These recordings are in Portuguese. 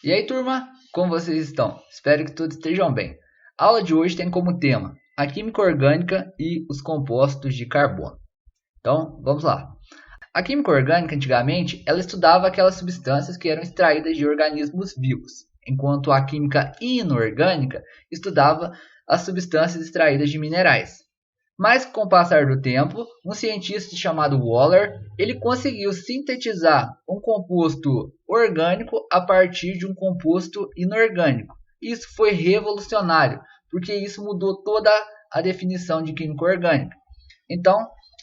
E aí, turma, como vocês estão? Espero que todos estejam bem. A aula de hoje tem como tema a química orgânica e os compostos de carbono. Então, vamos lá. A química orgânica, antigamente, ela estudava aquelas substâncias que eram extraídas de organismos vivos, enquanto a química inorgânica estudava as substâncias extraídas de minerais. Mas com o passar do tempo, um cientista chamado Waller, ele conseguiu sintetizar um composto orgânico a partir de um composto inorgânico. Isso foi revolucionário, porque isso mudou toda a definição de química orgânica. Então,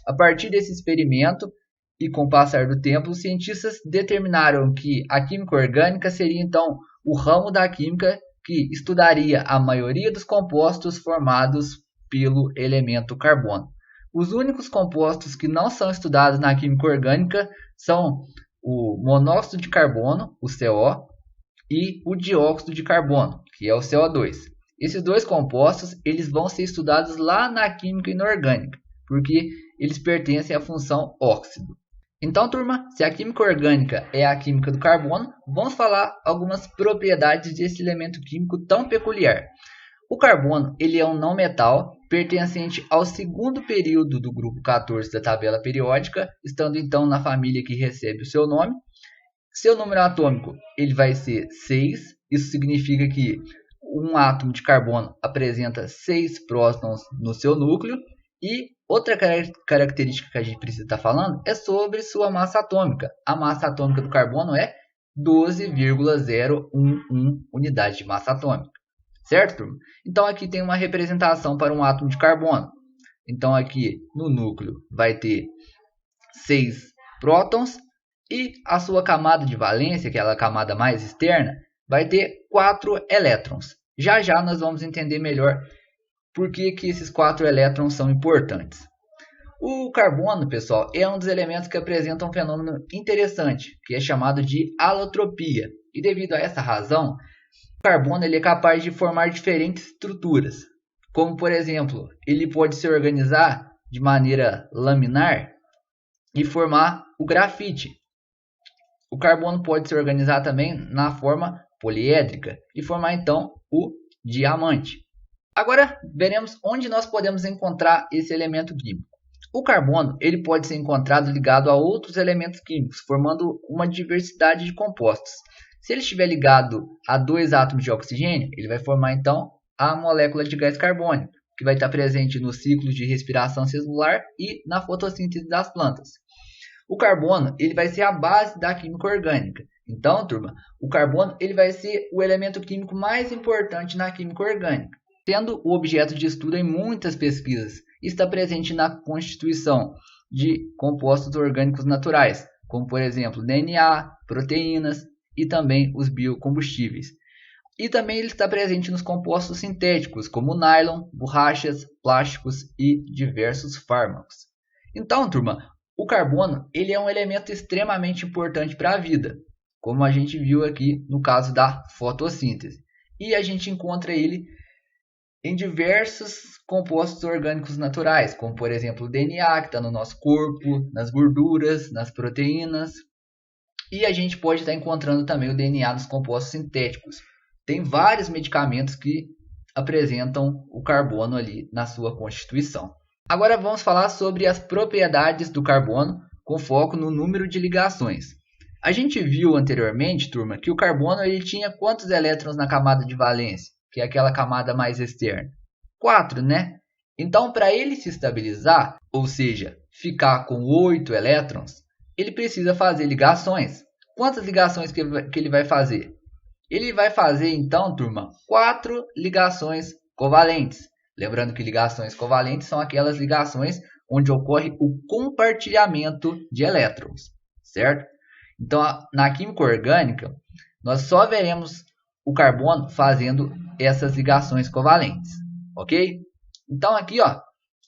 a partir desse experimento e com o passar do tempo, os cientistas determinaram que a química orgânica seria então o ramo da química que estudaria a maioria dos compostos formados pelo elemento carbono. Os únicos compostos que não são estudados na química orgânica são o monóxido de carbono, o CO, e o dióxido de carbono, que é o CO2. Esses dois compostos eles vão ser estudados lá na química inorgânica, porque eles pertencem à função óxido. Então, turma, se a química orgânica é a química do carbono, vamos falar algumas propriedades desse elemento químico tão peculiar. O carbono ele é um não metal pertencente ao segundo período do grupo 14 da tabela periódica, estando então na família que recebe o seu nome. Seu número atômico ele vai ser 6, isso significa que um átomo de carbono apresenta 6 prótons no seu núcleo. E outra característica que a gente precisa estar falando é sobre sua massa atômica. A massa atômica do carbono é 12,011 unidades de massa atômica. Certo, turma? Então aqui tem uma representação para um átomo de carbono. Então aqui no núcleo vai ter 6 prótons e a sua camada de valência, aquela camada mais externa, vai ter 4 elétrons. Já já nós vamos entender melhor por que esses 4 elétrons são importantes. O carbono, pessoal, é um dos elementos que apresenta um fenômeno interessante, que é chamado de alotropia. E devido a essa razão, o carbono ele é capaz de formar diferentes estruturas. Como, por exemplo, ele pode se organizar de maneira laminar e formar o grafite. O carbono pode se organizar também na forma poliédrica e formar então o diamante. Agora veremos onde nós podemos encontrar esse elemento químico. O carbono ele pode ser encontrado ligado a outros elementos químicos, formando uma diversidade de compostos. Se ele estiver ligado a 2 átomos de oxigênio, ele vai formar então a molécula de gás carbônico, que vai estar presente nos ciclos de respiração celular e na fotossíntese das plantas. O carbono ele vai ser a base da química orgânica. Então, turma, o carbono ele vai ser o elemento químico mais importante na química orgânica, sendo o objeto de estudo em muitas pesquisas. Está presente na constituição de compostos orgânicos naturais, como por exemplo DNA, proteínas e também os biocombustíveis. E também ele está presente nos compostos sintéticos, como nylon, borrachas, plásticos e diversos fármacos. Então, turma, o carbono ele é um elemento extremamente importante para a vida, como a gente viu aqui no caso da fotossíntese. E a gente encontra ele em diversos compostos orgânicos naturais, como por exemplo o DNA, que está no nosso corpo, nas gorduras, nas proteínas. E a gente pode estar encontrando também o DNA nos compostos sintéticos. Tem vários medicamentos que apresentam o carbono ali na sua constituição. Agora vamos falar sobre as propriedades do carbono com foco no número de ligações. A gente viu anteriormente, turma, que o carbono ele tinha quantos elétrons na camada de valência, que é aquela camada mais externa? 4, né? Então, para ele se estabilizar, ou seja, ficar com 8 elétrons, ele precisa fazer ligações. Quantas ligações que ele vai fazer? Ele vai fazer, então, turma, 4 ligações covalentes. Lembrando que ligações covalentes são aquelas ligações onde ocorre o compartilhamento de elétrons, certo? Então, na química orgânica, nós só veremos o carbono fazendo essas ligações covalentes, ok? Então, aqui ó,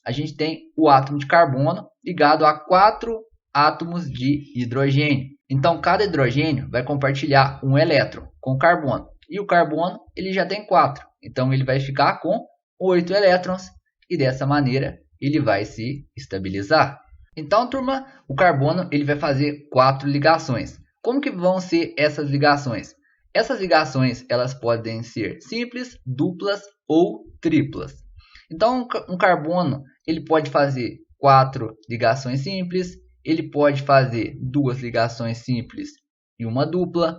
a gente tem o átomo de carbono ligado a 4 átomos de hidrogênio. Então, cada hidrogênio vai compartilhar um elétron com o carbono. E o carbono ele já tem 4, então ele vai ficar com 8 elétrons e dessa maneira ele vai se estabilizar. Então, turma, o carbono ele vai fazer 4 ligações. Como que vão ser essas ligações? Essas ligações elas podem ser simples, duplas ou triplas. Então, um carbono ele pode fazer 4 ligações simples, ele pode fazer 2 ligações simples e uma dupla,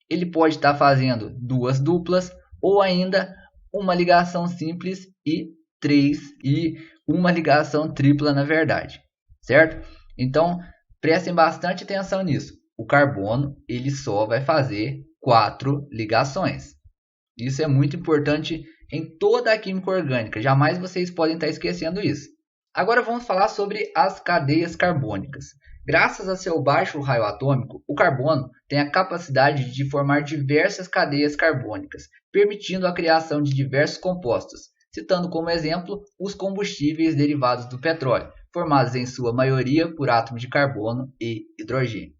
ele pode estar fazendo 2 duplas ou ainda uma ligação simples e 3 e uma ligação tripla na verdade, certo? Então, prestem bastante atenção nisso. O carbono ele só vai fazer 4 ligações. Isso é muito importante em toda a química orgânica. Jamais vocês podem estar esquecendo isso. Agora vamos falar sobre as cadeias carbônicas. Graças a seu baixo raio atômico, o carbono tem a capacidade de formar diversas cadeias carbônicas, permitindo a criação de diversos compostos, citando como exemplo os combustíveis derivados do petróleo, formados em sua maioria por átomos de carbono e hidrogênio.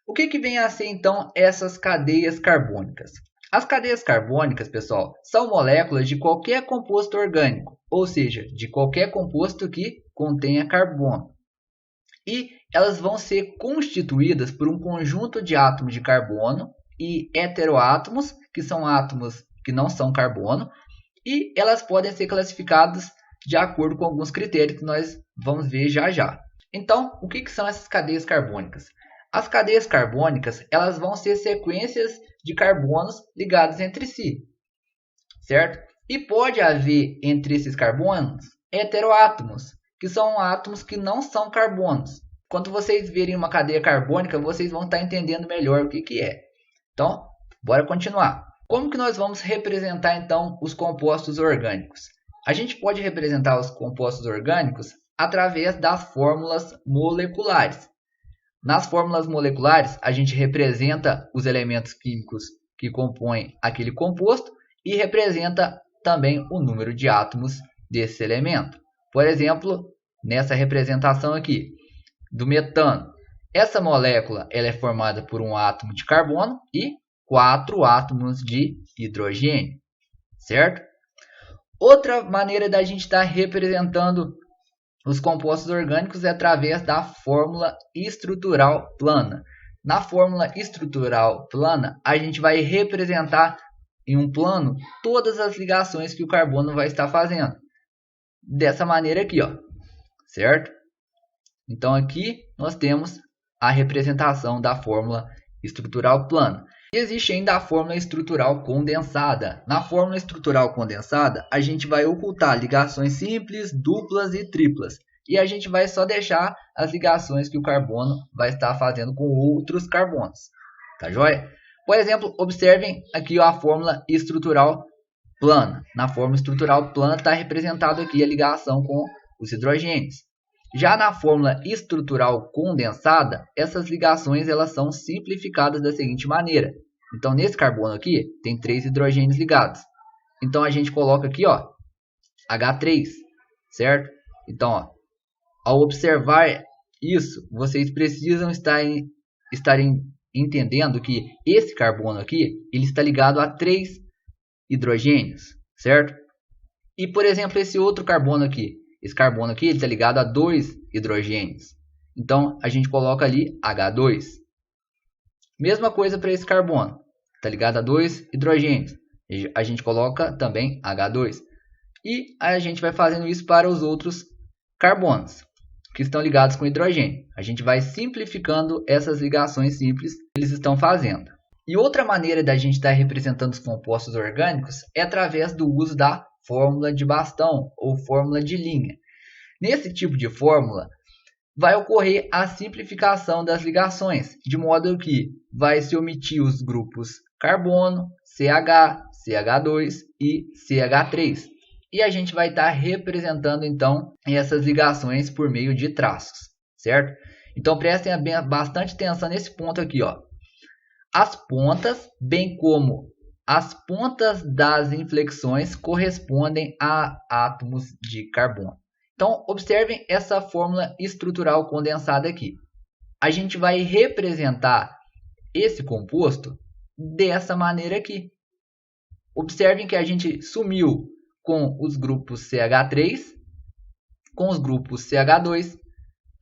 O que vem a ser então essas cadeias carbônicas? As cadeias carbônicas, pessoal, são moléculas de qualquer composto orgânico, ou seja, de qualquer composto que contenha carbono. E elas vão ser constituídas por um conjunto de átomos de carbono e heteroátomos, que são átomos que não são carbono, e elas podem ser classificadas de acordo com alguns critérios que nós vamos ver já já. Então, o que são essas cadeias carbônicas? As cadeias carbônicas elas vão ser sequências de carbonos ligados entre si, certo? E pode haver entre esses carbonos heteroátomos, que são átomos que não são carbonos. Quando vocês verem uma cadeia carbônica, vocês vão estar entendendo melhor o que é. Então, bora continuar. Como que nós vamos representar então os compostos orgânicos? A gente pode representar os compostos orgânicos através das fórmulas moleculares. Nas fórmulas moleculares, a gente representa os elementos químicos que compõem aquele composto e representa também o número de átomos desse elemento. Por exemplo, nessa representação aqui do metano, essa molécula ela é formada por um átomo de carbono e 4 átomos de hidrogênio, certo? Outra maneira da gente estar representando os compostos orgânicos é através da fórmula estrutural plana. Na fórmula estrutural plana, a gente vai representar em um plano todas as ligações que o carbono vai estar fazendo. Dessa maneira aqui, ó, certo? Então aqui nós temos a representação da fórmula estrutural plana. E existe ainda a fórmula estrutural condensada. Na fórmula estrutural condensada, a gente vai ocultar ligações simples, duplas e triplas. E a gente vai só deixar as ligações que o carbono vai estar fazendo com outros carbonos. Tá joia? Por exemplo, observem aqui a fórmula estrutural plana. Na fórmula estrutural plana está representado aqui a ligação com os hidrogênios. Já na fórmula estrutural condensada, essas ligações elas são simplificadas da seguinte maneira. Então, nesse carbono aqui, tem 3 hidrogênios ligados. Então, a gente coloca aqui, ó, H3, certo? Então, ó, ao observar isso, vocês precisam estar entendendo que esse carbono aqui, ele está ligado a 3 hidrogênios, certo? E, por exemplo, esse outro carbono aqui, ele está ligado a 2 hidrogênios. Então, a gente coloca ali H2. Mesma coisa para esse carbono. Está ligado a 2 hidrogênios. A gente coloca também H2. E a gente vai fazendo isso para os outros carbonos que estão ligados com hidrogênio. A gente vai simplificando essas ligações simples que eles estão fazendo. E outra maneira da gente estar representando os compostos orgânicos é através do uso da fórmula de bastão ou fórmula de linha. Nesse tipo de fórmula, vai ocorrer a simplificação das ligações, de modo que vai se omitir os grupos carbono, CH, CH2 e CH3. E a gente vai estar representando então essas ligações por meio de traços, certo? Então prestem bastante atenção nesse ponto aqui, ó. As pontas, bem como as pontas das inflexões correspondem a átomos de carbono. Então, observem essa fórmula estrutural condensada aqui. A gente vai representar esse composto dessa maneira aqui. Observem que a gente sumiu com os grupos CH3, com os grupos CH2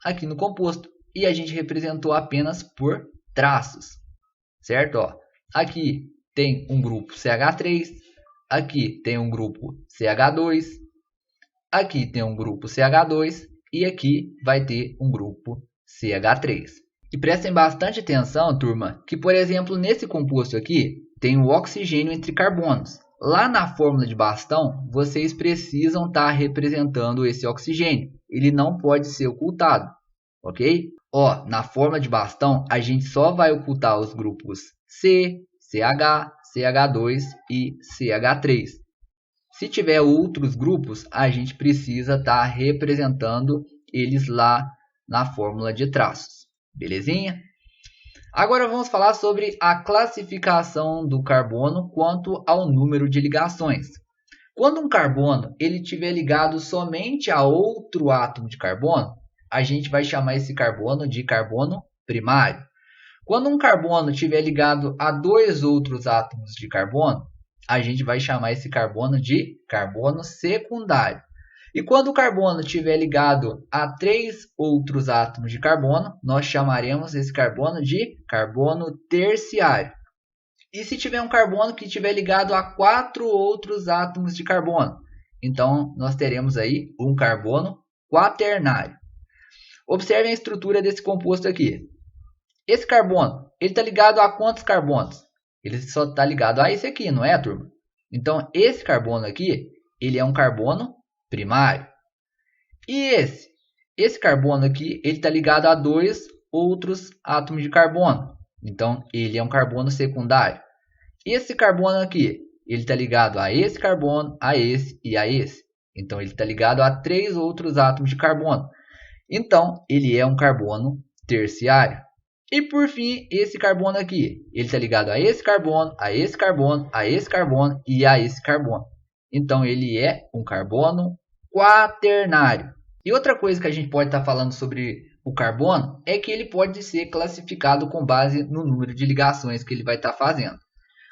aqui no composto. E a gente representou apenas por traços, certo? Ó, aqui tem um grupo CH3, aqui tem um grupo CH2, aqui tem um grupo CH2 e aqui vai ter um grupo CH3. E prestem bastante atenção, turma, que por exemplo nesse composto aqui tem o oxigênio entre carbonos. Lá na fórmula de Bastão, vocês precisam estar representando esse oxigênio. Ele não pode ser ocultado, ok? Ó, na fórmula de Bastão, a gente só vai ocultar os grupos C, CH, CH2 e CH3. Se tiver outros grupos, a gente precisa estar representando eles lá na fórmula de traços. Belezinha? Agora vamos falar sobre a classificação do carbono quanto ao número de ligações. Quando um carbono ele estiver ligado somente a outro átomo de carbono, a gente vai chamar esse carbono de carbono primário. Quando um carbono estiver ligado a dois outros átomos de carbono, a gente vai chamar esse carbono de carbono secundário. E quando o carbono estiver ligado a 3 outros átomos de carbono, nós chamaremos esse carbono de carbono terciário. E se tiver um carbono que estiver ligado a 4 outros átomos de carbono, então nós teremos aí um carbono quaternário. Observem a estrutura desse composto aqui. Esse carbono, ele está ligado a quantos carbonos? Ele só está ligado a esse aqui, não é, turma? Então, esse carbono aqui, ele é um carbono primário. E esse carbono aqui, ele está ligado a 2 outros átomos de carbono. Então, ele é um carbono secundário. Esse carbono aqui, ele está ligado a esse carbono, a esse e a esse. Então, ele está ligado a 3 outros átomos de carbono. Então, ele é um carbono terciário. E por fim, esse carbono aqui, ele está ligado a esse carbono, a esse carbono, a esse carbono e a esse carbono. Então, ele é um carbono quaternário. E outra coisa que a gente pode estar falando sobre o carbono é que ele pode ser classificado com base no número de ligações que ele vai estar fazendo.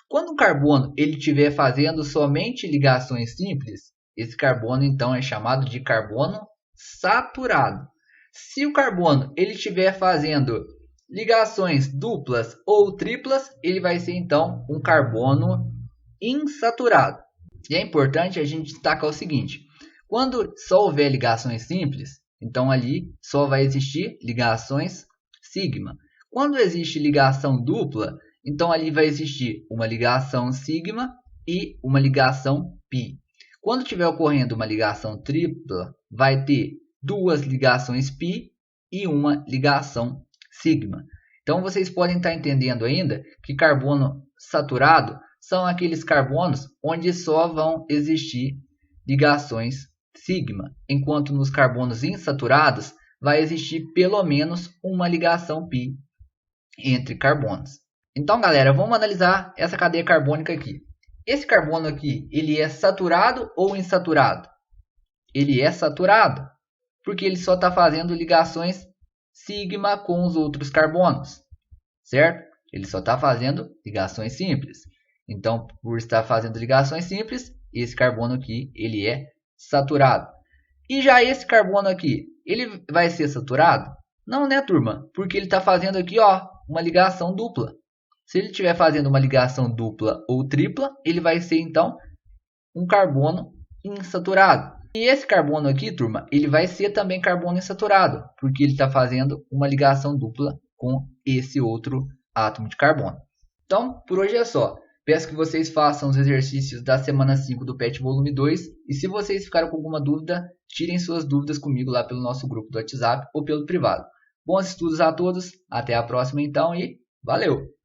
Quando o carbono ele estiver fazendo somente ligações simples, esse carbono então é chamado de carbono saturado. Se o carbono ele estiver fazendo ligações duplas ou triplas, ele vai ser então um carbono insaturado. E é importante a gente destacar o seguinte: quando só houver ligações simples, então ali só vai existir ligações sigma. Quando existe ligação dupla, então ali vai existir uma ligação sigma e uma ligação pi. Quando estiver ocorrendo uma ligação tripla, vai ter 2 ligações pi e uma ligação sigma. Então vocês podem estar entendendo ainda que carbono saturado são aqueles carbonos onde só vão existir ligações sigma, enquanto nos carbonos insaturados vai existir pelo menos uma ligação pi entre carbonos. Então, galera, vamos analisar essa cadeia carbônica aqui. Esse carbono aqui, ele é saturado ou insaturado? Ele é saturado, porque ele só está fazendo ligações sigma com os outros carbonos, certo? Ele só está fazendo ligações simples. Então, por estar fazendo ligações simples, esse carbono aqui, ele é saturado. E já esse carbono aqui, ele vai ser saturado? Não, né, turma? Porque ele está fazendo aqui, ó, uma ligação dupla. Se ele estiver fazendo uma ligação dupla ou tripla, ele vai ser, então, um carbono insaturado. E esse carbono aqui, turma, ele vai ser também carbono insaturado, porque ele está fazendo uma ligação dupla com esse outro átomo de carbono. Então, por hoje é só. Peço que vocês façam os exercícios da semana 5 do PET volume 2. E se vocês ficaram com alguma dúvida, tirem suas dúvidas comigo lá pelo nosso grupo do WhatsApp ou pelo privado. Bons estudos a todos, até a próxima então e valeu!